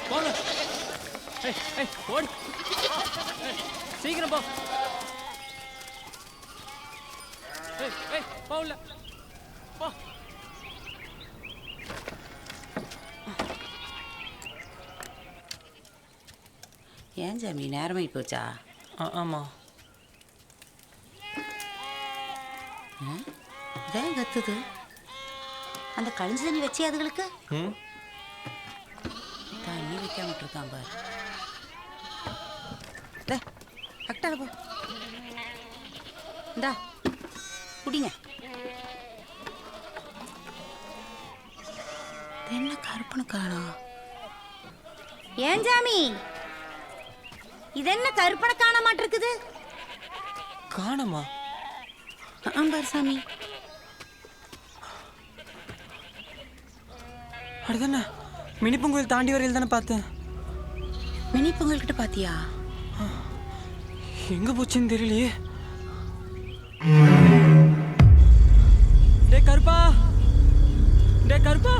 போங்க. ஓடி சீக்கிரம் போ. போகல போ. ஏன் சாமி நேரமாகி போச்சா? ஆமாம். இதான் கத்துது. அந்த கழிஞ்சு தண்ணி வச்சு அதுகளுக்கு தண்ணி வைக்காம விட்டுருக்கான் பாரு. கரெக்டாக போ. இந்தா குடிங்க. என்ன கருப்பனு காணோம்? ஏன் சாமி இது என்ன கருப்பனை காண மாட்டிருக்குது? காணமா? ஆம்பார் சாமி. அடுத்தானே மினிப்பன் கோயில் தாண்டி வரையில் தானே பார்த்தேன். மினிப்பொங்கல் கிட்ட பாத்தியா? எங்க போச்சுன்னு தெரியலையே. டே கருப்பா, டே கருப்பா,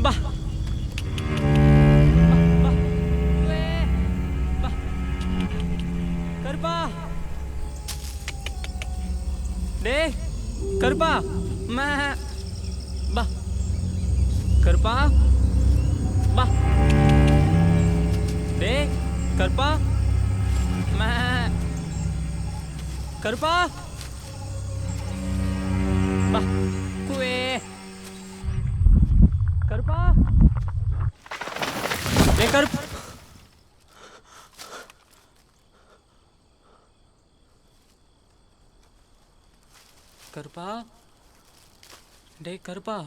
பா கருப்பா, டே கருப்பா, மே பா கருப்பா, பா டே கருப்பா, மே கருப்பா, பா குவே கருப்பா, டே கருப்பா, கருப்பா, டே கருப்பா,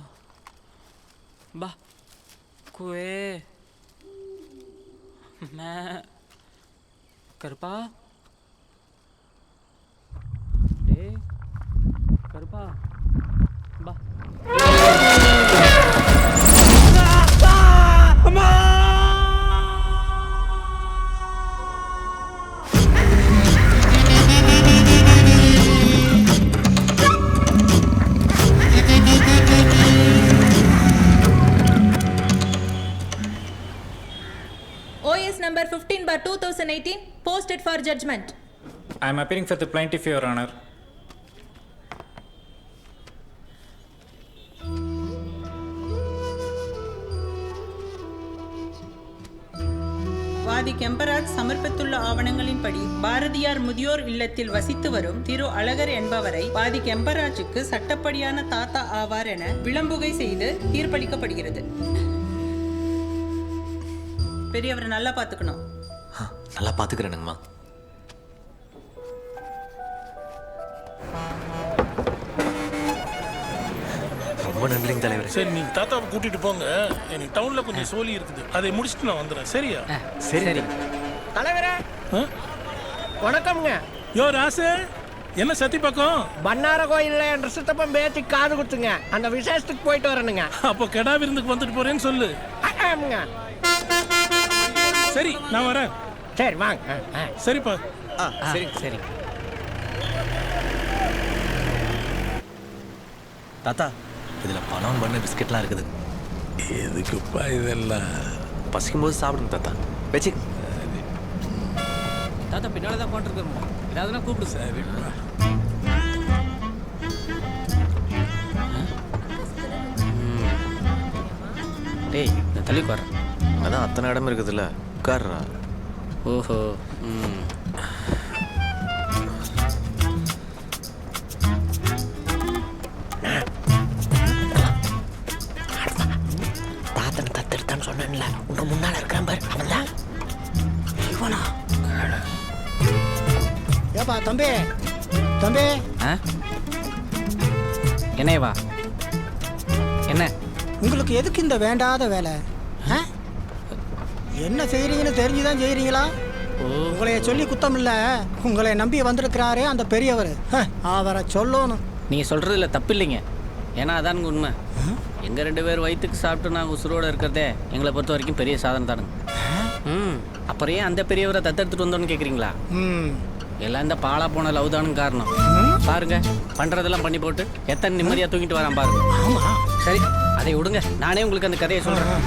பா குவே மே கருப்பா, டே கருப்பா, பா அம்மா. OS number 15/2018 posted for judgment. I am appearing for the plaintiff, Your Honor. வாதி கெம்பராஜ் சமர்ப்பித்துள்ள ஆவணங்களின்படி பாரதியார் முதியோர் இல்லத்தில் வசித்து வரும் திரு அழகர் என்பவரை வாதி கெம்பராஜுக்கு சட்டப்படியான தாத்தா ஆவார் என விளம்புகை செய்து தீர்ப்பளிக்கப்படுகிறது. பெரியவரை நல்லா பார்த்துக்கணும். நல்லா பார்த்துக்கிறேனுங்கம்மா. ரொம்ப நன்றிங்க தலைவர். சரி, நீங்க தாத்தாவை கூட்டிட்டு போங்க. எனக்கு டவுன்ல கொஞ்சம் சோலி இருக்குது, அதை முடிச்சுட்டு நான் வந்துடுறேன். சரியா? சரி தலைவரே வணக்கம்ங்க. யோ ராசு, என்ன சத்தி பக்கம்? பன்னார கோயில்ல என்ற சித்தப்பன் பேத்தி காது குத்துங்க. அந்த விசேஷத்துக்கு போயிட்டு வரணுங்க. அப்போ கெடா விருந்துக்கு வந்துட்டு போறேன்னு சொல்லு. சரி, நான் வரேன். சரி வாங்க. சரிப்பா. சரி சரி தாத்தா, இதுல பணம் பண்ண பிஸ்கெட்லாம் இருக்குது. எதுக்குப்பா இதெல்லாம்? பசிக்கும் போது சாப்பிடுங்க தாத்தா. வச்சு தாத்தா பின்னால தான் போட்டுருக்கோம். ஏதாவதுனா கூப்பிடு. சரிப்பா. டேய் நான் தள்ளி வரேன். அதான் அத்தனை இடம் இருக்குதுல்ல, உட்கார்றா. ஓஹோ. தாத்தனை தத்தெடுத்தான்னு சொன்னேன்ல, உங்க முன்னால இருக்கிறான் பாரு, அவன் தான். இவனா? ஏப்பா தம்பி, தம்பி. என்னையவா? என்ன உங்களுக்கு எதுக்கு இந்த வேண்டாத வேலை? என்ன செய்யறீங்கன்னு தெரிஞ்சுதான் செய்யறீங்களா? உங்களைய சொல்லி குத்தம் இல்ல, உங்களை நம்பி வந்திருக்கிறாரே அந்த பெரியவர், அவரை சொல்லணும். நீங்கள் சொல்கிறதுல தப்பு இல்லைங்க. ஏன்னா அதானுங்க உண்மை. எங்கள் 2 பேர் வயிற்றுக்கு சாப்பிட்டு நாங்கள் உசுரோடு இருக்கிறதே எங்களை பொறுத்த வரைக்கும் பெரிய சாதனை தானுங்க. அப்புறம் ஏன் அந்த பெரியவரை தத்தெடுத்துட்டு வந்தோன்னு கேட்குறீங்களா? எல்லாம் இந்த பாலா போன லவ் தானுங்க காரணம். பாருங்க, பண்ணுறதெல்லாம் பண்ணி போட்டு எத்தனை நிம்மதியாக தூங்கிட்டு வரான் பாருங்க. ஆமா சரி, அது அதை விடுங்க, நானே உங்களுக்கு அந்த கதையை சொல்கிறேன்.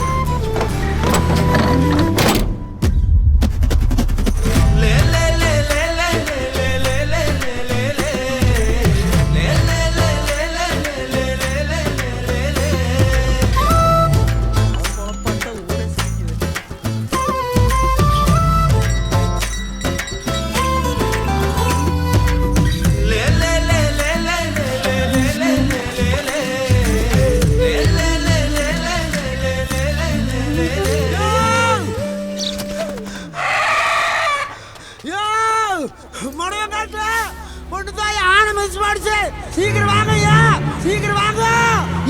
சீக்கிரம் வாங்க ஐயா, சீக்கிரம் வாங்க.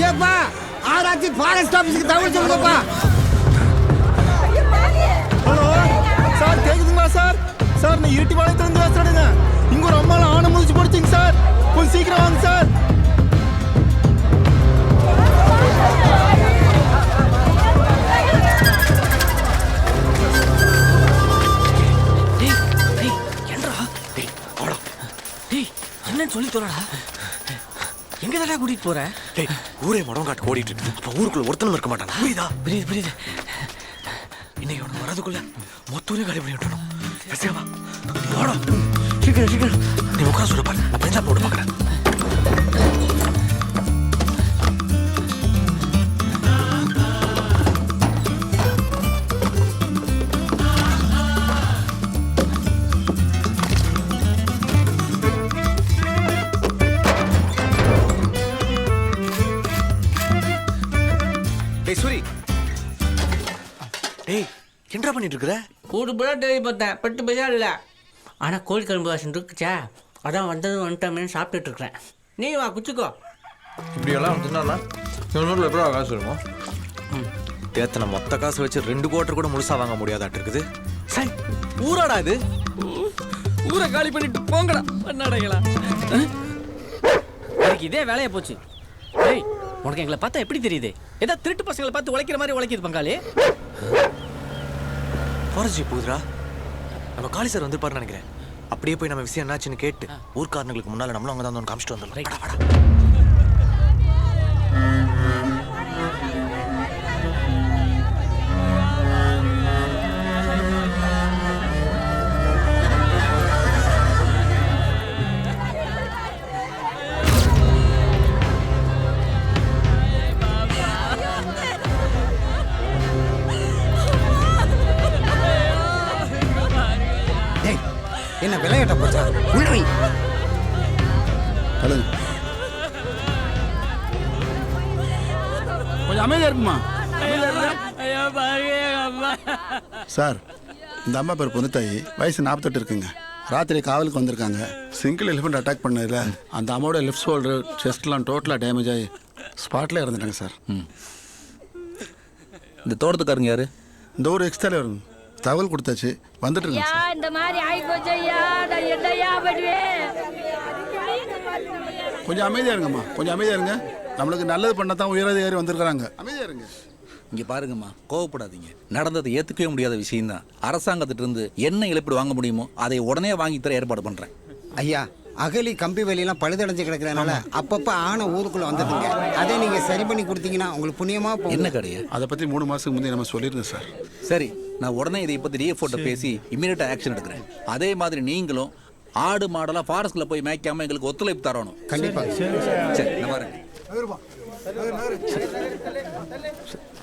ஏப்பா ஆராய்ச்சி ஃபாரஸ்ட் ஆபீஸ்க்கு தகவல் சொல்லுங்கப்பா. ஹலோ சார், கேக்குதுங்களா சார்? சார் நான் இருட்டி பாளையத்துலேருந்து பேசுறேனுங்க. இங்க ஒரு அம்மாவை ஆணை முதிச்சு போடுச்சிங்க சார். கொஞ்சம் சீக்கிரம் வாங்க சார். என்னன்னு சொல்லி தோறடா, எங்க தாடா கூட்டிட்டு போற? டேய், ஊரே மடம் காட்டு ஓடிட்டு இருக்கு. அப்ப ஊருக்குள்ள ஒருத்தனும் இருக்க மாட்டானா? புரியுதா? புரியுது. இன்னைக்கு அவனை வரதுக்குள்ள மொத்தூரையும் காலி பண்ணி விட்டணும். பேசுவா போடா, சீக்கிரம் நீ உட்கார சொல்ல பாரு, நான் பெஞ்சா போட்டு பார்க்குறேன். சூரி, டேய் என்னடா பண்ணிட்டு இருக்கிற? கூட்டு போல டேய் பார்த்தேன், 10 பைசா இல்லை. ஆனால் கோழி கரும்பு வாசன் இருக்குச்சா, அதான் வந்துட்டோமேனு சாப்பிட்டுட்டு இருக்கிறேன். நீ வா குச்சிக்கோ. இப்படியெல்லாம் வந்துன்னா இன்னொரு எப்படா காசு வருமோ? தேத்தனை மொத்த காசு வச்சு 2 குவார்டர் கூட முழுசா வாங்க முடியாதாட்டு இருக்குது. சரி, ஊராடா இது? ஊரை காலி பண்ணிட்டு போங்கடா பண்ணாடைகளா. எனக்கு இதே வேலையா போச்சு. டேய், உனக்கு எங்களை பார்த்தா எப்படி தெரியுது? ஏதோ திருட்டு பசங்களை பார்த்து உழைக்கிற மாதிரி உழைக்கிது பங்காளி. ஃபாரஸ்ட் போகுதுரா. நம்ம காளி சார் வந்துருப்பாருன்னு நினைக்கிறேன். அப்படியே போய் நம்ம விஷயம் என்னாச்சுன்னு கேட்டு ஊர்க்காரங்களுக்கு முன்னால நம்மளும் அங்கே தான் காமிச்சிட்டு வந்துடலாம். என்ன விளையாட்ட போச்சா? உள்ளே கொஞ்சம் அமைதியா இருக்குமா சார்? இந்த அம்மா பேர் பொண்ணுத்தாயி, வயசு 48 இருக்குங்க. ராத்திரி காவலுக்கு வந்திருக்காங்க. சிங்கிள் எலிஃபென்ட் அட்டாக் பண்ணதில் அந்த அம்மாவோட லெஃப்ட் ஷோல்டர் செஸ்ட்லாம் டோட்டலாக டேமேஜ் ஆகி ஸ்பாட்லேயே இறந்துட்டாங்க சார். இந்த தோட்டத்துக்காரங்க யாரு? இந்த ஒரு எக்ஸ்ட்ரா வரும். தகவல் கொடுத்தாச்சு, வந்துட்டு இருக்கேன் சார். இந்த மாதிரி ஆகி போச்சையா, நான் என்னையா பண்ணுவேன்? கொஞ்சம் அமைதியாக இருங்கம்மா, கொஞ்சம் அமைதியாக இருங்க. நம்மளுக்கு நல்லது பண்ண தான் உயரதிகாரி வந்திருக்கிறாங்க. அமைதியாக இருங்க. இங்க பாருங்கம்மா, கோவப்படாதீங்க. நடந்ததை ஏத்துக்கவே முடியாத விஷயம்தான். அரசாங்கத்திட்ட இருந்து என்ன இழப்பீடு வாங்க முடியுமோ அதை உடனே வாங்கி தர ஏற்பாடு பண்றேன். ஐயா, அகலி கம்பி வேலையெல்லாம் பழுதடைஞ்சு கிடக்கிறதுனால அப்பப்போ ஆன ஊருக்குள்ள வந்துடுங்க. அதை நீங்க சரி பண்ணி கொடுத்தீங்கன்னா உங்களுக்கு புண்ணியமா போகும். என்ன கடையா? அதை பற்றி 3 மாதத்துக்கு முந்தைய நம்ம சொல்லியிருந்தேன் சார். சரி, நான் உடனே இதை பத்தி டிஎஃப்ஓட்ட பேசி இமீடியட்டா ஆக்ஷன் எடுக்கிறேன். அதே மாதிரி நீங்களும் ஆடு மாடெல்லாம் ஃபாரஸ்ட்ல போய் மேய்க்காம எங்களுக்கு ஒத்துழைப்பு தரணும். கண்டிப்பா. சரி, நான் வரேன்.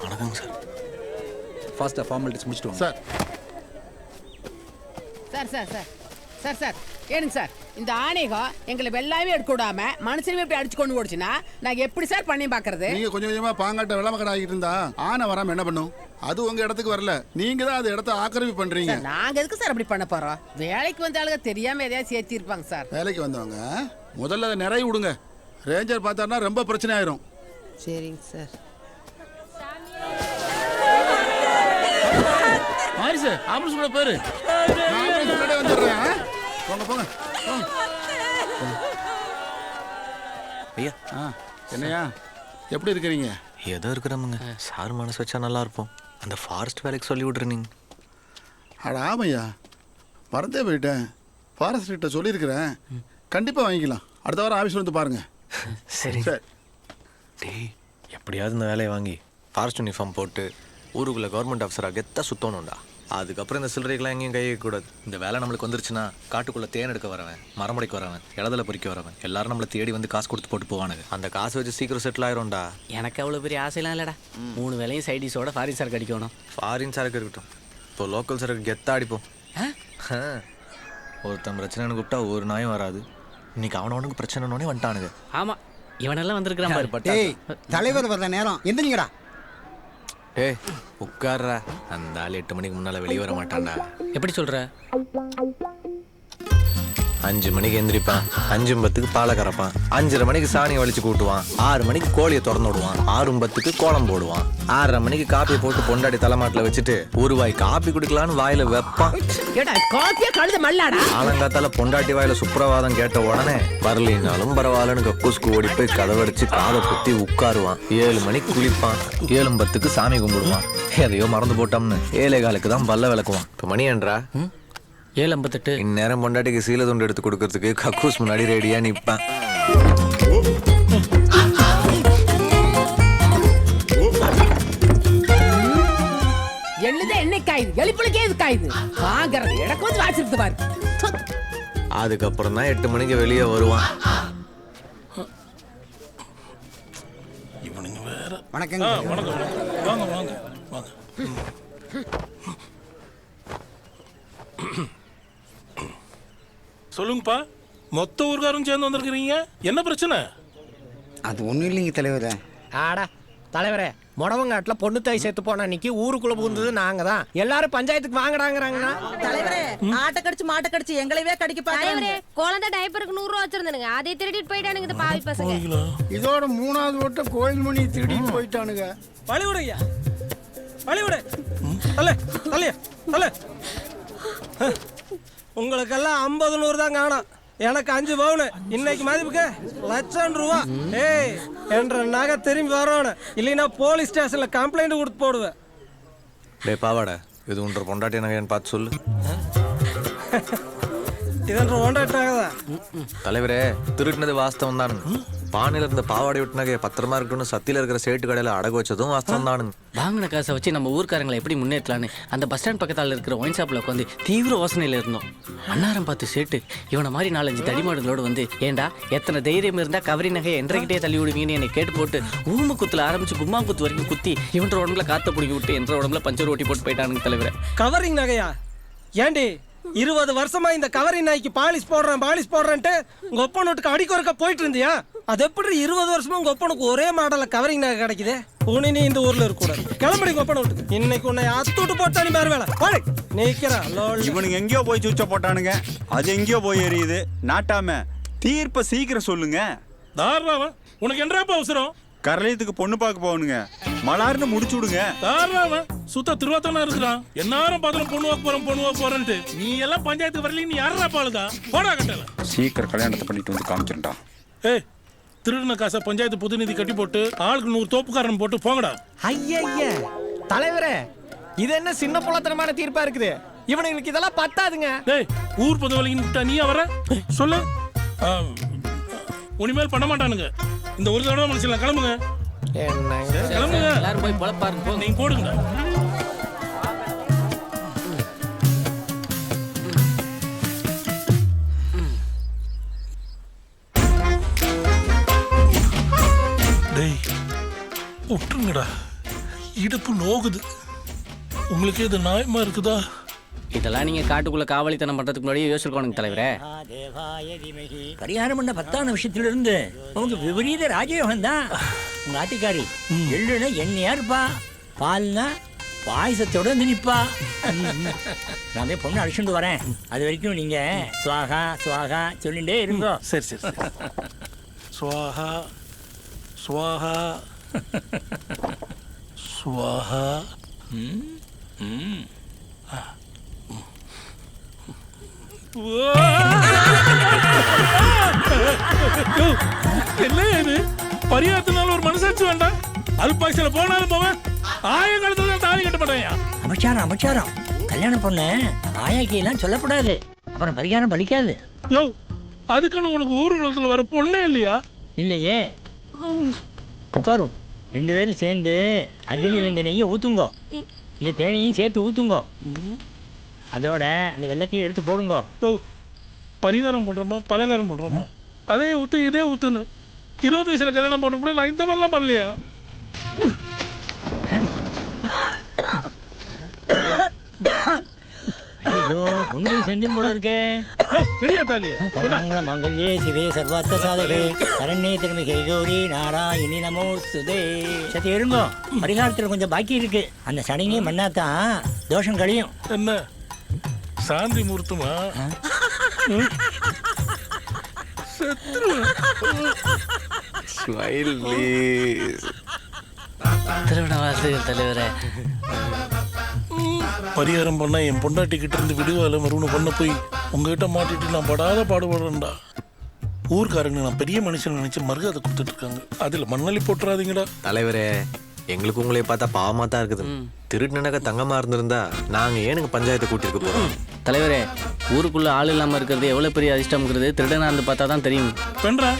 வணக்கம் சார். ஃபாஸ்டா ஃபார்மாலிட்டிஸ் முடிச்சிட்டு வாங்க sir. Sir sir sir sir sir ஏனுங்க சார், இந்த ஆணையம் எங்களை வெள்ளாமே எடுக்க விடாம மனுஷனுமே இப்படி அடிச்சு கொண்டு ஓடுச்சுன்னா நான் எப்படி சார் பண்ணி பாக்குறது? நீங்க கொஞ்சம் கொஞ்சமா பாங்காட்ட வெள்ளமக்கடை ஆகிட்டு இருந்தா ஆனை வராம என்ன பண்ணும்? அது உங்க இடத்துக்கு வரல, நீங்க தான் அந்த இடத்த ஆக்கிரமிப்பு பண்றீங்க. நாங்க எதுக்கு சார் அப்படி பண்ண போறோம்? வேலைக்கு வந்த ஆளுங்க தெரியாம எதையாவது சேர்த்தி இருப்பாங்க சார். வேலைக்கு வந்தவங்க முதல்ல அதை நிறைய விடுங்க. ரேஞ்சர் பார்த்தாருன்னா ரொம்ப பிரச்சனை ஆயிரும். சரிங்க சார். மாரிசு, ஆம்புலன்ஸ் கூட பேரு. நான் முன்னாடியே வந்துடுறேன். போங்க போங்க. ஐயா, என்னையா எப்படி இருக்கிறீங்க? ஏதோ இருக்கிறோமுங்க. சார் மனசு வச்சா நல்லா இருப்போம். அந்த ஃபாரஸ்ட் வேலைக்கு சொல்லி விட்ருனீங்க. அட ஆமையா, மறந்தே போயிட்டேன். ஃபாரஸ்ட் கிட்ட சொல்லியிருக்கிறேன், கண்டிப்பாக வாங்கிக்கலாம். அடுத்த வாரம் ஆஃபீஸில் வந்து பாருங்க. சரி சரி. டேய், எப்போ எப்படியாவது இந்த வேலையை வாங்கி ஃபாரஸ்ட் யூனிஃபார்ம் போட்டு ஊருக்குள்ளே கவர்மெண்ட் ஆஃபீஸராக கெத்தாக சுற்றணும்டா. அதுக்கப்புறம் இந்த சில்லறைக்கெலாம் எங்கேயும் கை வைக்கக்கூடாது. இந்த வேலை நம்மளுக்கு வந்துருச்சுன்னா காட்டுக்குள்ளே தேன் எடுக்க வரவன், மரமடைக்கு வரவன், இடத்துல பொறிக்க வரவன் எல்லாரும் நம்மளை தேடி வந்து காசு கொடுத்து போட்டு போவானுங்க. அந்த காசு வச்சு சீக்கிரம் செட்டில் ஆயிரும்டா. எனக்கு அவ்வளோ பெரிய ஆசைலாம் இல்லைடா. 3 வேளையும் சைடிஸோட ஃபாரின் சரக்கு அடிக்கணும். ஃபாரின் சரக்கு இருக்கட்டும், இப்போ லோக்கல் சரக்கு கெத்தாக அடிப்போம். ஒருத்தன் பிரச்சனைன்னு கூப்பிட்டா ஒரு நாயும் வராது. இன்னைக்கு அவனவனுக்கு பிரச்சனைனோடனே வந்துட்டானுங்க. ஆமாம், இவனெல்லாம் வந்திருக்கிறான் பாரு. டேய் தலைவர் வர்ற நேரம் எந்திரிங்கடா. ஏய் உட்கார்றா. அந்த ஆள் 8 மணிக்கு முன்னால் வெளியே வர மாட்டான்டா. எப்படி சொல்கிற? 5 மணிக்கு எந்திரிப்பான், 5:10க்கு பாலை கறப்பான், 5:30 மணிக்கு சாணியை வலிச்சு கூட்டுவான், 6 மணிக்கு கோழியை திறந்து விடுவான், 6:10க்கு கோலம் போடுவான், 6:30 மணிக்கு காப்பியை போட்டு பொண்டாடி தலைமாட்டில் வச்சுட்டு ஒரு வாய் காப்பி குடிக்கலான்னு வாயில வைப்பான். ஆலங்காத்தால பொண்டாட்டி வாயில சுப்பிரவாதம் கேட்ட உடனே வரலினாலும் பரவாயில்லன்னு கக்கூஸ்க்கு ஓடி போய் கதவடிச்சு காதை குத்தி உட்காருவான். 7 மணிக்கு குளிப்பான், 7:10க்கு சாமி கும்பிடுவான். எதையோ மறந்து போட்டோம்னு 7:15க்கு தான் பல்ல விளக்குவான். இப்போ மணி என்றா 7:58. இந்நேரம் பொண்டாட்டிக்கு சீலை துண்டு எடுத்து கொடுக்கறதுக்கு கக்கூஸ் முன்னாடி ரெடியா நிற்பான். எள்ளுதான் என்ன காயுது, எலிப்புளுக்கே இது காயுது. வாங்குறது எனக்கு வந்து வாசிட்டு பாரு. அதுக்கப்புறம் தான் 8 மணிக்கு வெளியே வருவான். இவனுங்க வேற. வணக்கங்க. வணக்கம். வாங்க வாங்க வாங்க. சொல்லுங்கப்பா, மொத்த ஊர்காரும் சேர்ந்து வந்திருக்கிறீங்க, என்ன பிரச்சனை? அது ஒன்றும் இல்லைங்க தலைவரே. ஆடா தலைவரே, முடவங்காட்டில் பொண்ணு தாய் சேர்த்து போன அன்னைக்கு ஊருக்குள்ள புகுந்தது நாங்க தான். எல்லாரும் பஞ்சாயத்துக்கு வாங்கடாங்கிறாங்கன்னா தலைவரே, ஆட்டை கடிச்சு மாட்டை கடிச்சு எங்களையே கடிக்க பாக்குறாங்க. குழந்தை டைப்பருக்கு 100 ரூபா வச்சிருந்தானுங்க, அதை திருடிட்டு போயிட்டானுங்க இந்த பாவி பசங்க. இதோட 3வது வட்டம் கோயில் மணி திருடிட்டு போயிட்டானுங்க. பழிவிடையா பழிவிட அல்ல அல்லையா அல்ல. உங்களுக்கெல்லாம் 50 100 தான் காணும், எனக்கு 5 பவுனு. இன்னைக்கு மதிப்புக்கு ₹1,00,000. ஏய் என்ற நகை திரும்பி வரணும், இல்லைன்னா போலீஸ் ஸ்டேஷன்ல கம்ப்ளைண்ட் கொடுத்து போடுவேன். டே பாவாடா, இது உன்ற பொண்டாட்டி நகைன்னு பார்த்து சொல்லு. இதென்ற ஒன்றாட்டாகதான் தலைவரே, திருட்டினது வாஸ்தவம் தானுங்க. பானையில இருந்த பாவாடை விட்டு நகையை பத்திரமா இருக்கணும்னு சத்தியில இருக்கிற சேட்டு கடையில அடகு வச்சதும் வாஸ்தவம் தானுங்க. வாங்கின காசை வச்சு நம்ம ஊர்க்காரங்களை எப்படி முன்னேற்றலான்னு அந்த பஸ் ஸ்டாண்ட் பக்கத்தால் இருக்கிற ஒயின் ஷாப்பில் உட்காந்து தீவிர யோசனையில் இருந்தோம். அன்னாரம் பார்த்து சேட்டு இவனை மாதிரி 4-5 தடிமாடுகளோடு வந்து, ஏண்டா எத்தனை தைரியம் இருந்தால் கவரி நகையை என்றைக்கிட்டே தள்ளி விடுவீங்கன்னு என்னை கேட்டு போட்டு ஊம குத்துல ஆரம்பிச்சு கும்மா குத்து வரைக்கும் குத்தி இவன்ற உடம்புல காற்ற பிடிக்கி விட்டு என்ற உடம்புல பஞ்சர் ஓட்டி போட்டு போயிட்டானுங்க தலைவரை. கவரிங் நகையா? ஏண்டி 20 வருஷமா இந்த கவரிங் நாய்க்கு பாலிஷ் போடுறேன்ட்டு உங்க ஒப்பனுக்கு அடிக்கொருக்க போயிட்டு இருந்தியா? அது எப்படி 20 வருஷமா உங்க ஒப்பனுக்கு ஒரே மாடல கவரிங் நகை கிடைக்குது? உனி நீ இந்த ஊர்ல இருக்க கூடாது, கிளம்படி ஒப்பனை விட்டு. இன்னைக்கு உன்னை அத்துட்டு போட்டானு பேர் வேலை நிக்கிறேன். இவனுங்க எங்கேயோ போய் சுவிட்ச போட்டானுங்க, அது எங்கேயோ போய் எரியுது. நாட்டாம தீர்ப்ப சீக்கிரம் சொல்லுங்க. தாராவா, உனக்கு என்னப்பா அவசரம்? கரளையத்துக்கு பொண்ணு பார்க்க போகணுங்க, மலார்னு முடிச்சு விடுங்க. தாராவா, சுத்த திருவாத்தானா இருக்கிறான். எல்லாரும் பாத்திரம் பொண்ணு வாக்க போறேன்ட்டு நீ எல்லாம் பஞ்சாயத்து வரல. நீ யாரா பாலுதா? போடா கட்டல. சீக்கிரம் கல்யாணத்தை பண்ணிட்டு வந்து காமிச்சிருந்தா. ஏய், திருடின காசை பஞ்சாயத்து பொது நிதி கட்டி போட்டு ஆளுக்கு 100 தோப்புக்காரன் போட்டு போங்கடா. ஐயா தலைவரே, இது என்ன சின்ன புலத்தனமான தீர்ப்பா இருக்குது? இவனுங்களுக்கு இதெல்லாம் பத்தாதுங்க. டேய், ஊர் பொது வலிக்கிட்டா நீ வர சொல்லு. உனிமேல் பண்ண மாட்டானுங்க. இந்த ஒரு தடவை மனுஷன் கிளம்புங்க. கிளம்புங்க, எல்லாரும் போய் பொழப்பாருங்க. நீங்க போடுங்க. டேய் விட்டுருங்கடா, இடுப்பு நோகுது. உங்களுக்கு இது நியாயமா இருக்குதா? இதெல்லாம் நீங்க காட்டுக்குள்ள காவலித்தனம் பண்றதுக்கு முன்னாடியே யோசிச்சுக்கோனுங்க தலைவரே. பரிகாரம் பண்ண 10ஆன விஷயத்திலிருந்து உங்க விபரீத ராஜயோகம் தான். உங்க ஆட்டிக்காரி எள்ளுனா எண்ணெயா இருப்பா, பால்னா பாயசத்தோட வந்து நிப்பா. நான் போய் பொண்ணு அடிச்சுட்டு வரேன், அது வரைக்கும் நீங்க சுவாகா சுவாகா சொல்லிட்டே இருந்தோ. சரி சரி சரி. சுவாஹா சுவாஹா சுவாஹா. என்ன இது? பரிகாரத்தினால ஒரு மனசாட்சி வேண்டாம்? அல்பாய்ச்சில போனாலும் போவேன், ஆயங்காலத்துல தாலி கட்ட மாட்டேன். அமைச்சாரம் கல்யாணம் பொண்ணு ஆயாக்கியெல்லாம் சொல்லக்கூடாது, அப்புறம் பரிகாரம் பலிக்காது. யோ, அதுக்குன்னு உனக்கு ஊர் உலகத்துல வர பொண்ணே இல்லையா? இல்லையே. உட்காரும் 2 பேரும் சேர்ந்து அக்னி 2 நெய்யை ஊற்றுங்கோ, இல்லை தேனையும் சேர்த்து ஊற்றுங்கோ. அதோட அந்த வெள்ளத்தையும் எடுத்து போடுங்கோ. பரிகாரம் பண்ணுறோமா பலகாரம் பண்ணுறோமா? அதே ஊற்று இதே ஊற்றுன்னு 20 வயசுல கல்யாணம் பண்ண கூட நான் இந்த மாதிரிலாம் பண்ணலையா? ஒன்று செஞ்சு போல இருக்கே. மங்களே சிவே சர்வார்த்த சாதகே சரண்யே திருமிகை கௌரி நாராயணி நமோ சுதே. சரி இருங்கோ, பரிகாரத்தில் கொஞ்சம் பாக்கி இருக்கு. அந்த சடங்கே பண்ணாதான் தோஷம் கழியும். என்ன சாந்தி முகூர்த்தமா? Smile please. திருமண வாழ்த்துக்கள் தலைவரே. பரிகாரம் பண்ணா என் பொண்டாட்டிக்கிட்ட இருந்து விடுவால மறுபடியும் பண்ண போய் உங்ககிட்ட மாட்டிட்டு நான் படாத பாடுபடுறேன்டா. ஊர்க்காரங்க நான் பெரிய மனுஷன் நினைச்சு மருகாதை கொடுத்துட்டு இருக்காங்க. அதுல மண்ணலி போட்டுறாதீங்கடா. தலைவரே, எங்களுக்கு உங்களை பார்த்தா பாவமா தான் இருக்குது. திருட்டுனக்க தங்கமா இருந்திருந்தா நாங்க ஏனுங்க பஞ்சாயத்தை கூட்டிருக்க போறோம். தலைவரே, ஊருக்குள்ள ஆள் இல்லாம இருக்கிறது எவ்வளவு பெரிய அதிர்ஷ்டம்ங்கிறது திருடனா இருந்து பார்த்தா தான் தெரியும். பெண்றா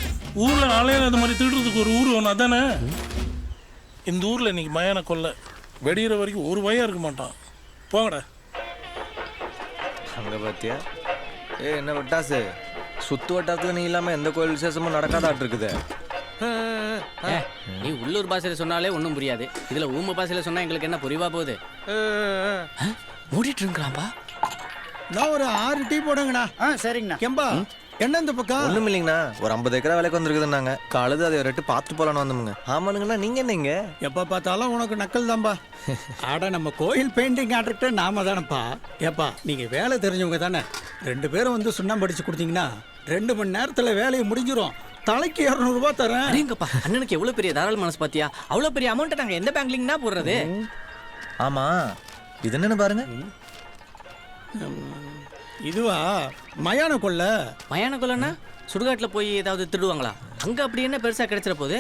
ஊர்ல ஆளையில அது மாதிரி திருடுறதுக்கு ஒரு ஊர் வேணும் அதானே? இந்த ஊர்ல இன்னைக்கு மயான கொல்ல வெடிகிற வரைக்கும் ஒரு வயா இருக்க மாட்டான். போங்கடா. அங்க பாத்தியா? என்ன வட்டாசு, சுத்து வட்டாரத்துல நீ இல்லாம எந்த கோயில் விசேஷமும் நடக்காதாட்டு இருக்குது. நீ உள்ளூர் பாஷையில சொன்னாலே ஒன்றும் புரியாது. இதுல ஊம பாஷையில சொன்னா எங்களுக்கு என்ன புரிவா போகுது? மூடிட்டு இருக்கிறான்பா. நான் ஒரு 6 டீ போடுங்கண்ணா. சரிங்கண்ணா. கெம்பா என்ன இந்த பக்கம்? ஒண்ணும் இல்லைங்கண்ணா, ஒரு 50 ஏக்கரா விலைக்கு வந்துருக்குதுன்னாங்க. காலது அதை ரெட்டு பார்த்துட்டு போலான்னு வந்தோமுங்க. ஆமானுங்கண்ணா, நீங்க என்னங்க எப்ப பார்த்தாலும் உனக்கு நக்கல் தான்பா. ஆட நம்ம கோயில் பெயிண்டிங் ஆர்டர்கிட்ட நாம தானப்பா. ஏப்பா நீங்க வேலை தெரிஞ்சவங்க தானே. 2 பேரும் வந்து சுண்ணாம்பு அடிச்சு கொடுத்தீங்கன்னா 2 மணி நேரத்துல வேலையை முடிஞ்சிரும். தலைக்கு 200 ரூபாய் தரேன். அடேங்கப்பா, அண்ணனுக்கு எவ்வளவு பெரிய தாராள மனசு பாத்தியா? அவ்வளவு பெரிய அமௌண்ட் நாங்க எந்த பேங்க்லிங்னா போடுறது? ஆமா, இது என்னன்னு பாருங்க. இதுவா மயான கொள்ள? மயான கொள்ளனா சுடுகாட்டில் போய் ஏதாவது திருடுவாங்களா? அங்க அப்படி என்ன பெருசா கிடைச்சிட போகுது?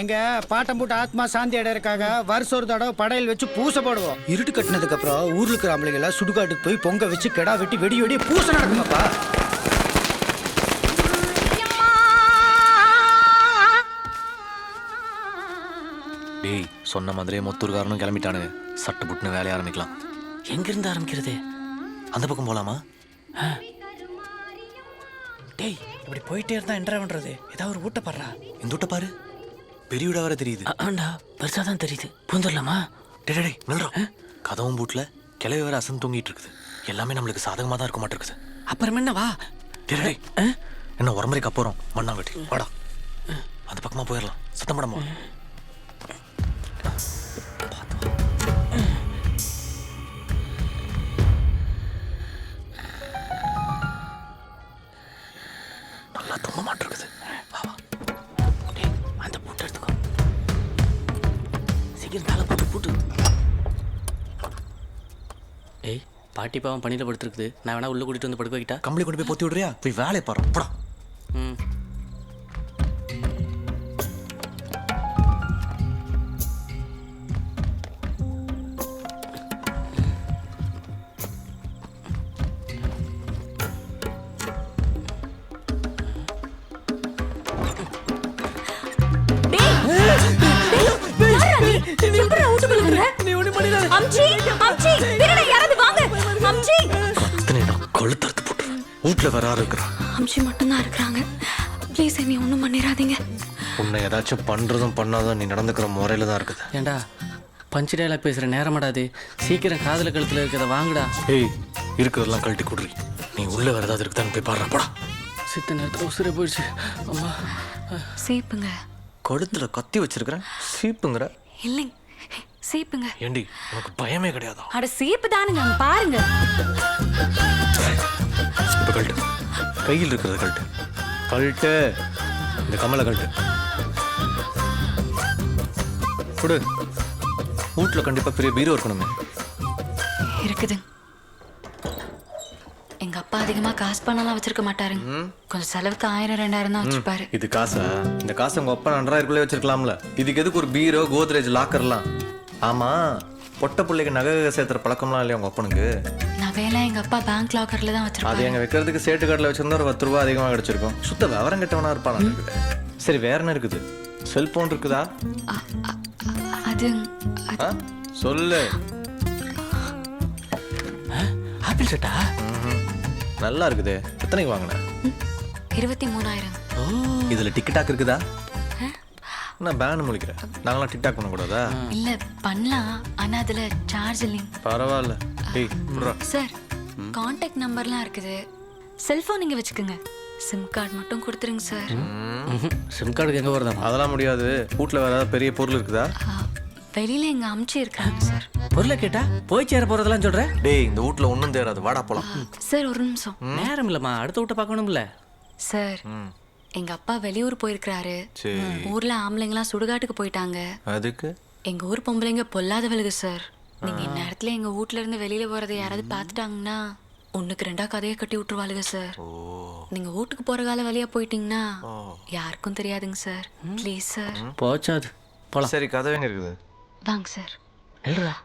எங்க பாட்டம் போட்டு ஆத்மா சாந்தி அடையறக்காக வருஷம் ஒரு தடவை படையல் வச்சு பூசை போடுவோம். இருட்டு கட்டினதுக்கு அப்புறம் ஊர்ல இருக்கிற ஆம்பளைங்க சுடுகாட்டுக்கு போய் பொங்க வச்சு கெடா வெட்டி வெடி வெடி பூசை நடக்குமாப்பா. டேய், சொன்ன மாதிரியே மொத்தூர்காரனும் கிளம்பிட்டானுங்க. சட்டு புட்டுன்னு வேலையை ஆரம்பிக்கலாம். எங்கிருந்து ஆரம்பிக்கிறது? அந்த பக்கம் போலாமா? டேய், இப்படி போயிட்டே இருந்தா என்ன பண்றது? ஏதாவது ஒரு ஊட்ட பாடுறா. இந்த ஊட்ட பாரு, பெரிய வீடா வேற தெரியுது. ஆண்டா, பெருசா தான் தெரியுது. பூந்துடலாமா? டே நில்றோம். கதவும் பூட்ல கிளவி வேற அசந்து தூங்கிட்டு இருக்குது. எல்லாமே நம்மளுக்கு சாதகமா தான் இருக்க மாட்டிருக்குது. அப்புறம் என்ன வா. டே என்ன உரம்பரைக்கு அப்புறம் மண்ணாங்கட்டி வாடா. அந்த பக்கமா போயிடலாம். சத்தம் படமா நல்லா தூங்க மாட்டிருக்குது. அந்த பூட்டை எடுத்துக்கோ. சீக்கிரம் தாளை போட்டு பூட்டு. ஏய், பாட்டி பாவம் பணியில் படுத்துருக்குது. நான் வேணா உள்ள கூட்டிட்டு வந்து படுக்க வைக்கிட்டா? கம்பளி கொண்டு போய் பொத்தி விடுறியா? போய் வேலையை பாரு. போடா. ம். வீட்டுல வர இருக்கிறா. அம்ச்சி மட்டும்தான் இருக்கிறாங்க. ப்ளீஸ் என்னை ஒன்றும் பண்ணிடாதீங்க. உன்னை ஏதாச்சும் பண்றதும் பண்ணாதான் நீ நடந்துக்கிற முறையில தான் இருக்குது. ஏண்டா பஞ்சு டைலாக் பேசுற நேரமாடாது. சீக்கிரம் காதல கழுத்துல இருக்கிறத வாங்குடா. ஏய், இருக்கிறதெல்லாம் கழட்டி குடுறி. நீ உள்ள வேற ஏதாவது இருக்குதான்னு போய் பாடுறா. போடா. சித்த நேரத்தில் உசுரே போயிடுச்சு. அம்மா, சீப்புங்க. கழுத்துல கத்தி வச்சிருக்கிறேன், சீப்புங்கிற? இல்லைங்க, சீப்புங்க. ஏண்டி, உனக்கு பயமே கிடையாதா? அட சீப்பு தானுங்க, பாருங்க. இப்ப கழட்டு. கையில் இருக்கிறத கழட்டு. கழட்டு. இந்த கமலை கழட்டு. கொடு. வீட்டுல கண்டிப்பா பெரிய பீரோ இருக்கணுமே. இருக்குது. எங்க அப்பா அதிகமா காசு பணம்லாம் வச்சிருக்க மாட்டாருங்க. கொஞ்சம் செலவுக்கு 1000-2000 தான் வச்சிருப்பாரு. இது காசா? இந்த காசை உங்க அப்பா 2000 வச்சிருக்கலாம்ல. இதுக்கு எதுக்கு ஒரு பீரோ, கோத்ரேஜ், லாக்கர்லாம்? ஆமா, பொட்ட பிள்ளைக்கு நகை சேர்த்துற பழக்கம்லாம் இல்லையா உங்க அப்பனுக்கு? நகையெல்லாம் எங்க அப்பா பேங்க் லாக்கர்ல தான் வச்சிருப்பாரு. அது எங்க வைக்கிறதுக்கு சேட்டு கார்டில் வச்சிருந்தா ஒரு 10 ரூபா அதிகமாக கிடைச்சிருக்கும். சுத்த விவரம் கெட்டவனா இருப்பான். சரி, வேற என்ன இருக்குது? செல்போன் இருக்குதா? அது ஆ? சொல்லு. ஆப்பிள் செட்டா? நல்லா இருக்குதே. எத்தனைக்கு வாங்கின? 23,000. இதுல டிக்டாக் இருக்குதா? நான் பேன் முழிக்கிறேன். நாங்களாம் டிக்டாக் பண்ணக்கூடாதா? இல்ல பண்ணலாம், ஆனா அதுல சார்ஜ் இல்லைங்க. பரவாயில்ல. டேய் புட்றா. சார் கான்டாக்ட் நம்பர்லாம் இருக்குது, செல்போன் நீங்க வச்சுக்கோங்க, சிம் கார்டு மட்டும் கொடுத்துருங்க சார். சிம் கார்டுக்கு எங்கே வருதா? அதெல்லாம் முடியாது. வீட்டில் வேற ஏதாவது பெரிய பொருள் இருக்குதா? வெளியில எங்க அமுச்சு இருக்காங்க சார். பொருளை கேட்டா போய் சேர போறதெல்லாம் சொல்கிறேன். டேய் இந்த வீட்டில் ஒன்றும் தேராது, வாடா போலாம். சார் ஒரு நிமிஷம். நேரம் இல்லைம்மா, அடுத்த வீட்டை பார்க்கணும்ல. சார் எங்க அப்பா வெளியூர் போயிருக்கிறாரு. சரி. ஊர்ல ஆம்பளைங்களாம் சுடுகாட்டுக்கு போயிட்டாங்க. அதுக்கு எங்க ஊர் பொம்பளைங்க பொல்லாதவளுகு சார். நீங்க இந்நேரத்துல எங்க வீட்ல இருந்து வெளியில போறதை யாராவது பார்த்துட்டாங்கன்னா 1க்கு 2 கதையை கட்டி விட்டுருவாளுங்க சார். நீங்க வீட்டுக்கு போற கால வழியா போயிட்டீங்கன்னா யாருக்கும் தெரியாதுங்க சார். Please sir. போச்சாது போலாம். சரி, கதை எங்க இருக்குது? வாங்க சார். எழுறா,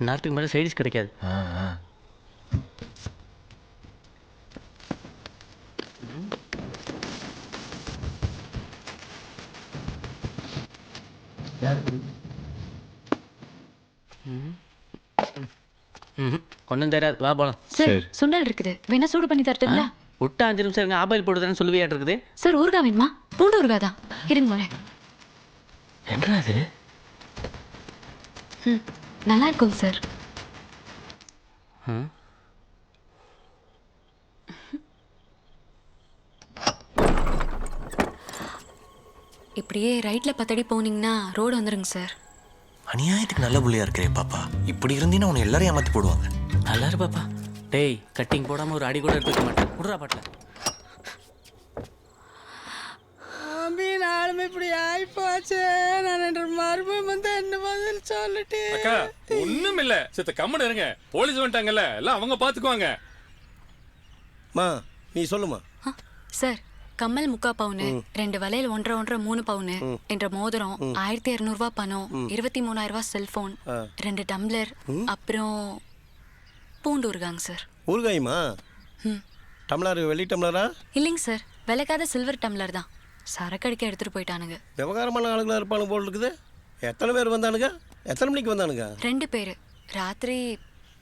நேரத்துக்கு மேலே சைடிஸ் கிடைக்காது. ஒன்றும் தெரியாது, வா போலாம். சார் சுண்டல் இருக்குது, வேணா சூடு பண்ணி தரட்டுங்களா? விட்டா 5 நிமிஷம் இருங்க, ஆபாயில் போடுதான்னு சொல்லுவியாட்டு இருக்குது. சார் ஊறுகாய் வேணுமா? பூண்டு ஊறுகாய் தான், இருங்க வரேன். என்ன அது? நல்லா இருக்கும் சார். இப்படியே ரைட்ல 10 அடி போனீங்கன்னா ரோடு வந்துருங்க சார். அநியாயத்துக்கு நல்ல புள்ளையா இருக்கிறே பாப்பா. இப்படி இருந்தீங்கன்னா உன்னை எல்லாரும் ஏமாத்தி போடுவாங்க. நல்லா இரு பாப்பா. டேய் கட்டிங் போடாமல் ஒரு அடி கூட எடுத்துக்க மாட்டேன். விட்றா பாட்டில். நாளும் இப்படி ஆயிப்போச்சு. நான் என்ற மர்மம் வந்து என்ன பதில் சொல்லிட்டு. அக்கா ஒண்ணும் இல்ல, சித்த கம்மன் இருங்க. போலீஸ் வந்துட்டாங்கல்ல, எல்லாம் அவங்க பாத்துக்குவாங்க. மா நீ சொல்லுமா. சார் கம்மல் 3/4 பவுனு, 2 வளையல் 1.5 3 பவுனு என்ற மோதிரம், 1200 ரூபாய் பணம், 23,000 ரூபாய் செல்போன், 2 டம்ளர், அப்புறம் பூண்டு ஊறுகாங்க சார். ஊறுகாயுமா? டம்ளர் வெள்ளி டம்ளரா? இல்லைங்க சார், விளக்காத சில்வர் டம்ளர் தான். சரக்கு அடிக்க எடுத்துட்டு போயிட்டானுங்க. விவகாரமான ஆளுங்களா இருப்பானுங்க போல் இருக்குது. எத்தனை பேர் வந்தானுங்க? எத்தனை மணிக்கு வந்தானுங்க? 2 பேர். ராத்திரி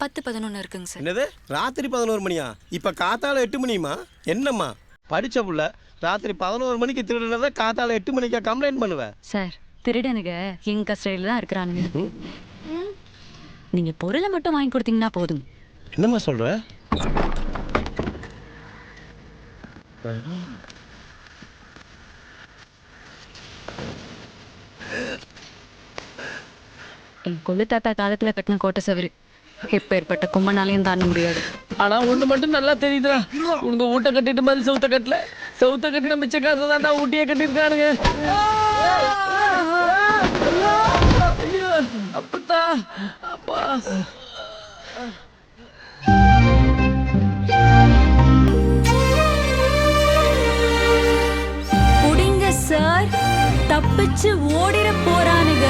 10-11 இருக்குங்க சார். என்னது ராத்திரி 11 மணியா? இப்போ காத்தால 8 மணியுமா? என்னம்மா படித்த புள்ள ராத்திரி 11 மணிக்கு திருடுனதை காத்தால 8 மணிக்கா கம்ப்ளைண்ட் பண்ணுவேன்? சார் திருடனுங்க எங்க கஸ்டடியில் தான் இருக்கிறானுங்க. நீங்க பொருளை மட்டும் வாங்கி கொடுத்தீங்கன்னா போதும். என்னம்மா சொல்ற? என் கொள்ளு தாத்தா காலத்துல கட்டின கோட்டை சவரு எப்ப ஏற்பட்ட கும்பனாலையும் தாண்ட முடியாது. ஆனா ஒண்ணு மட்டும் நல்லா தெரியுதுடா, உங்க ஊட்ட கட்டிட்டு மாதிரி சவுத்த கட்டல. சவுத்த கட்டின மிச்ச காசை தான்டா ஊட்டியே கட்டிருக்கானுங்க. அப்பத்தா அப்பா. புடிங்க சார், தப்பிச்சு ஓடிட போறானுங்க.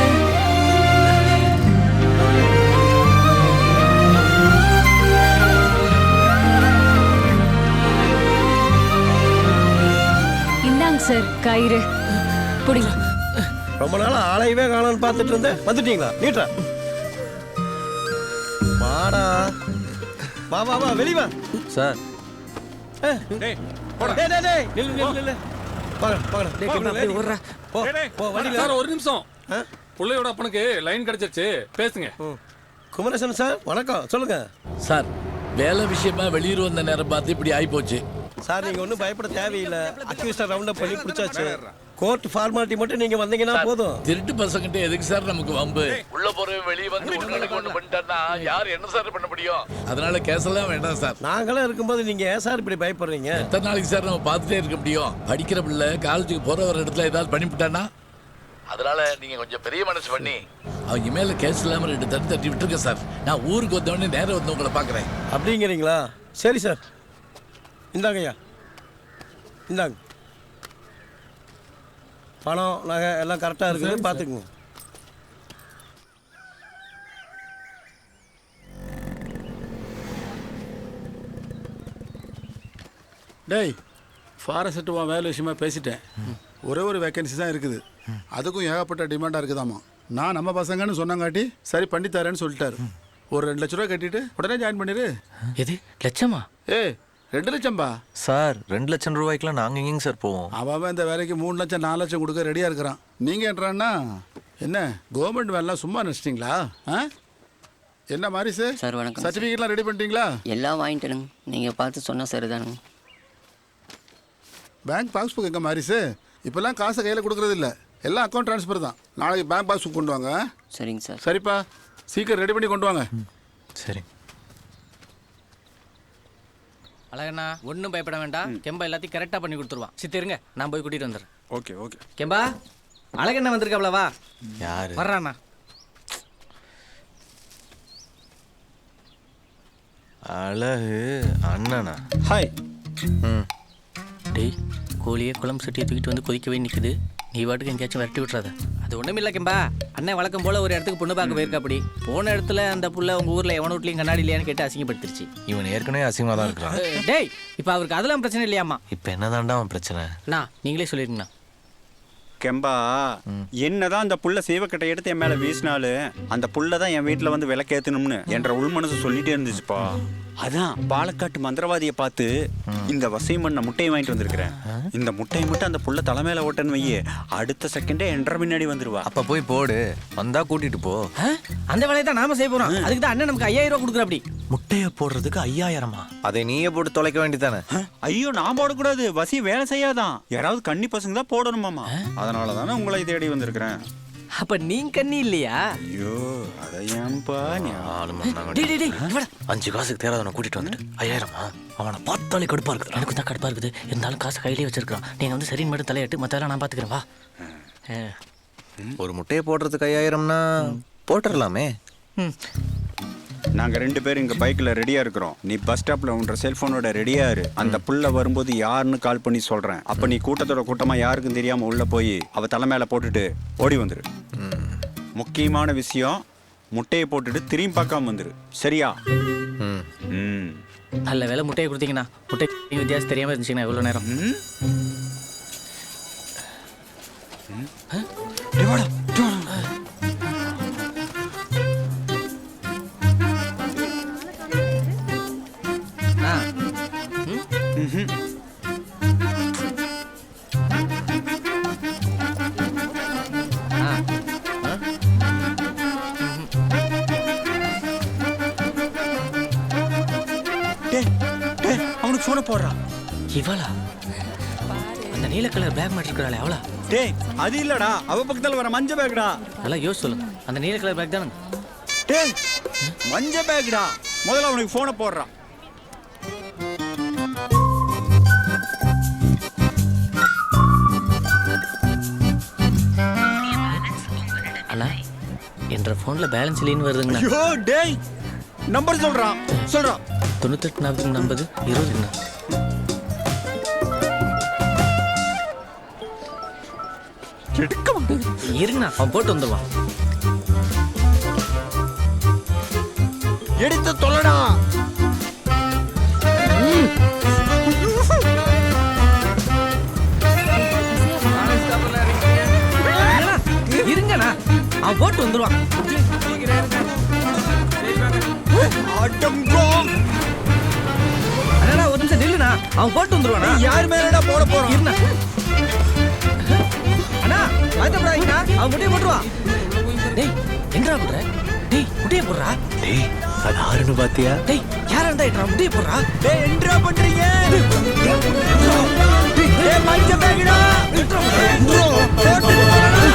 இந்தாங்க சார் கயிறு, புடிங்க. ரொம்ப நாள் ஆளையவே காணோன்னு பார்த்துட்டு இருந்தேன். வந்துட்டீங்களா? நீட்டா வாடா, வா வா வா, வெளி வா சார். டேய் நில்லு நில்லு நில்லு. சார் ஒரு நிமிஷம். பிள்ளையோட அப்பனுக்கு லைன் கிடைச்சிருச்சு, பேசுங்க. குமரேசன் சார் வணக்கம், சொல்லுங்க சார். வேலை விஷயமா வெளியூர் வந்த நேரம் பார்த்து இப்படி ஆயிப்போச்சு சார். நீங்க ஒன்றும் பயப்பட தேவையில்லை. அக்யூஸ்டர் ரவுண்ட் அப் பண்ணி பிடிச்சாச்சு. கோர்ட் ஃபார்மாலிட்டி மட்டும் நீங்க வந்தீங்கன்னா போதும். திருட்டு பசங்கிட்ட எதுக்கு சார் நமக்கு வம்பு? உள்ள போற வெளியே வந்து ஒன்று பண்ணிட்டா யார் என்ன சார் பண்ண முடியும்? அதனால கேஸ் எல்லாம் வேண்டாம் சார். நாங்களும் இருக்கும்போது நீங்க ஏன் சார் இப்படி பயப்படுறீங்க? எத்தனை நாளைக்கு சார் நம்ம பார்த்துட்டே இருக்க முடியும்? படிக்கிற பிள்ளை காலேஜுக்கு போற ஒரு இடத்துல ஏதாவது பண்ணிவிட்டானா? அதனால நீங்க கொஞ்சம் பெரிய மனசு பண்ணி அவங்க மேல கேஸ் இல்லாம 2 தட்டு தட்டி விட்டுருக்க சார். நான் ஊருக்கு வந்தவொடனே நேரம் வந்து உங்களை பாக்குறேன். அப்படிங்கிறீங்களா? சரி சார், இந்தாங்க ஐயா, இந்தாங்க பணம் நகை எல்லாம் கரெக்டாக இருக்குது, பார்த்துக்குங்க. டேய் ஃபாரஸ்ட் வேலை விஷயமா பேசிட்டேன். ஒரே ஒரு வேக்கன்சி தான் இருக்குது. அதுக்கும் ஏகப்பட்ட டிமாண்டாக இருக்குதாமா. நான் நம்ம பசங்கன்னு சொன்னங்காட்டி சரி பண்ணி தரேன்னு சொல்லிட்டாரு. ஒரு 2 லட்ச ரூபா கட்டிட்டு உடனே ஜாயின் பண்ணிடு. எது லட்சமா? 2 லட்சம்பா சார் 2 லட்சம் ரூபாய்க்குலாம் நாங்கள் எங்கேங்க சார் போவோம்? அவன் இந்த வேலைக்கு 3 லட்சம் 4 லட்சம் கொடுக்க ரெடியாக இருக்கிறான். நீங்கள் என்றான்னா என்ன கவர்மெண்ட் வேலைலாம் சும்மா நினச்சிட்டிங்களா? என்ன மாதிரி சார் வணக்கம். சர்டிஃபிகேட்லாம் ரெடி பண்ணிட்டீங்களா? எல்லாம் வாங்கிட்டேனுங்க, நீங்கள் பார்த்து சொன்னால் சரிதானுங்க. பேங்க் பாஸ்புக் எங்கே மாதிரி இப்போல்லாம் காசை கையில் கொடுக்குறது இல்லை, எல்லாம் அக்கௌண்ட் ட்ரான்ஸ்ஃபர் தான். நாளைக்கு பேங்க் பாஸ்புக் கொண்டு வாங்க. சரிங்க சார். சரிப்பா, சீக்கிரம் ரெடி பண்ணி கொண்டு வாங்க. சரி அழகண்ணா, ஒன்றும் பயப்பட வேண்டாம். கெம்பா எல்லாத்தையும் கரெக்டாக பண்ணி கொடுத்துருவான். சித்திருங்க, நான் போய் கூட்டிகிட்டு வந்துடுறேன். Okay okay. கெம்பா, அழகண்ணா வந்திருக்காப்லவா? யாரு வர்றாண்ணா? அழகு அண்ணனா? ஹாய். டேய், கோழியே குளம் சட்டியை தூக்கிட்டு வந்து கொதிக்கவே நிற்குது. நீ வாட்டுக்கு எங்கேயாச்சும் விரட்டி விட்டுறாத. அது ஒன்றும் இல்லை கெம்பா, அண்ணன் வழக்கம் போல் ஒரு இடத்துக்கு பொண்ணு பார்க்க போயிருக்காப்படி. போன இடத்துல அந்த புள்ள உங்கள் ஊரில் எவன வீட்லையும் கண்ணாடி இல்லையான்னு கேட்டு அசிங்கப்படுத்திருச்சு. இவன் ஏற்கனவே அசிங்கமாக தான் இருக்கிறான். டேய், இப்போ அவருக்கு அதெல்லாம் பிரச்சனை இல்லையாம்மா? இப்போ என்னதான்டா அவன் பிரச்சனை? நீங்களே சொல்லிருங்கண்ணா. கெம்பா, என்னதான் அந்த புள்ள சேவக்கட்டை எடுத்து என் மேல வீசினாலும் அந்த புள்ள தான் என் வீட்டுல வந்து விளக்கேத்தணும்னு என்ற உள் மனசு சொல்லிட்டே இருந்துச்சுப்பா. அதான் பாலக்காட்டு மந்திரவாதியை பார்த்து இந்த வசியம் பண்ண முட்டையை வாங்கிட்டு வந்திருக்கிறேன். இந்த முட்டையை மட்டும் அந்த புள்ள தலைமையில ஓட்டன்னு வையே, அடுத்த செகண்டே என்ற முன்னாடி வந்துருவா. அப்ப போய் போடு, வந்தா கூட்டிட்டு போ. அந்த வேலையை தான் நாம செய்ய போறோம். அதுக்கு தான் அண்ணன் நமக்கு 5000 ரூபா கொடுக்குற. அப்படி முட்டையை போடுறதுக்கு 5000? அதை நீயே போட்டு தொலைக்க வேண்டியதானே? ஐயோ, நான் போடக்கூடாது, வசி வேலை செய்யாதான். யாராவது கன்னி பசங்க தான் போடணுமாமா. அதனால தானே உங்களை தேடி வந்திருக்கிறேன். அப்ப நீ கண்ணி இல்லையா? ஐயோ, அதை ஏன்பா 5 காசுக்கு தேராதவனை கூட்டிட்டு வந்துட்டு 5000? அவனை பார்த்தாலே கடுப்பா இருக்குது. எனக்கு தான் கடுப்பா இருக்குது. இருந்தாலும் காசு கையிலேயே வச்சிருக்கான். நீங்க வந்து சரின்னு மட்டும் தலையிட்டு மத்தெல்லாம் நான் பாத்துக்கிறேன். வா. ஒரு முட்டையை போடுறதுக்கு 5000னா போட்டுடலாமே. நாங்க 2 பேரும் இங்க பைக்ல ரெடியா இருக்கிறோம். நீ பஸ் ஸ்டாப்ல உன்ற செல்போனோட ரெடியா இரு. அந்த புள்ள வரும்போது யாருன்னு கால் பண்ணி சொல்றேன். அப்ப நீ கூட்டத்தோட கூட்டமா யாருக்கும் தெரியாம உள்ள போய் அவ தலை மேல போட்டுட்டு ஓடி வந்துரு. முக்கியமான விஷயம், முட்டையை போட்டுட்டு திரும்பி பார்க்காம வந்துரு. சரியா? நல்ல வேலை முட்டையை கொடுத்தீங்கண்ணா. முட்டை வித்தியாசம் தெரியாம இருந்துச்சுங்கண்ணா எவ்வளவு நேரம். அவனுக்கு போன போடுறான். இவளா? அந்த நீல கலர் பேக் மாட்டி இருக்கிறாளே அவளா? டேய், அது இல்லடா, அவ பக்கத்துல வர மஞ்ச பேக்டா. நல்லா யோசிச்சு சொல்லுங்க. அந்த நீல கலர் பேக் தானே? டேய், மஞ்ச பேக்டா. முதல்ல அவனுக்கு போன போடுறான். அண்ணா, என்ற போன்ல பேலன்ஸ் இல்லைன்னு வருதுங்கண்ணா. ஐயோ டேய், நம்பர் சொல்றான். 98 40 20. இருங்கண்ணா, அவன் போட்டு வந்துடுவான். எடுத்து தொலைடா. இருங்கண்ணா, அவன் போட்டு வந்துடுவான். அண்ணா, ஒரு நிமிஷம் நில்லுண்ணா, அவன் போட்டு வந்துடுவானா? யார் மேலடா போட போறான்? இருண்ணா. அண்ணா, வாய்த்தப்படாதீங்கண்ணா, அவன் முட்டையை போட்டுருவான். டேய், என்னடா பண்ற? டேய், முட்டையை போடுறா. டேய், அது யாருன்னு பாத்தியா? டேய், யாரா இருந்தா ஏற்றா முட்டையை போடுறா. டேய், என்னடா பண்றீங்க? டேய், மஞ்ச பேக்டா. போட்டு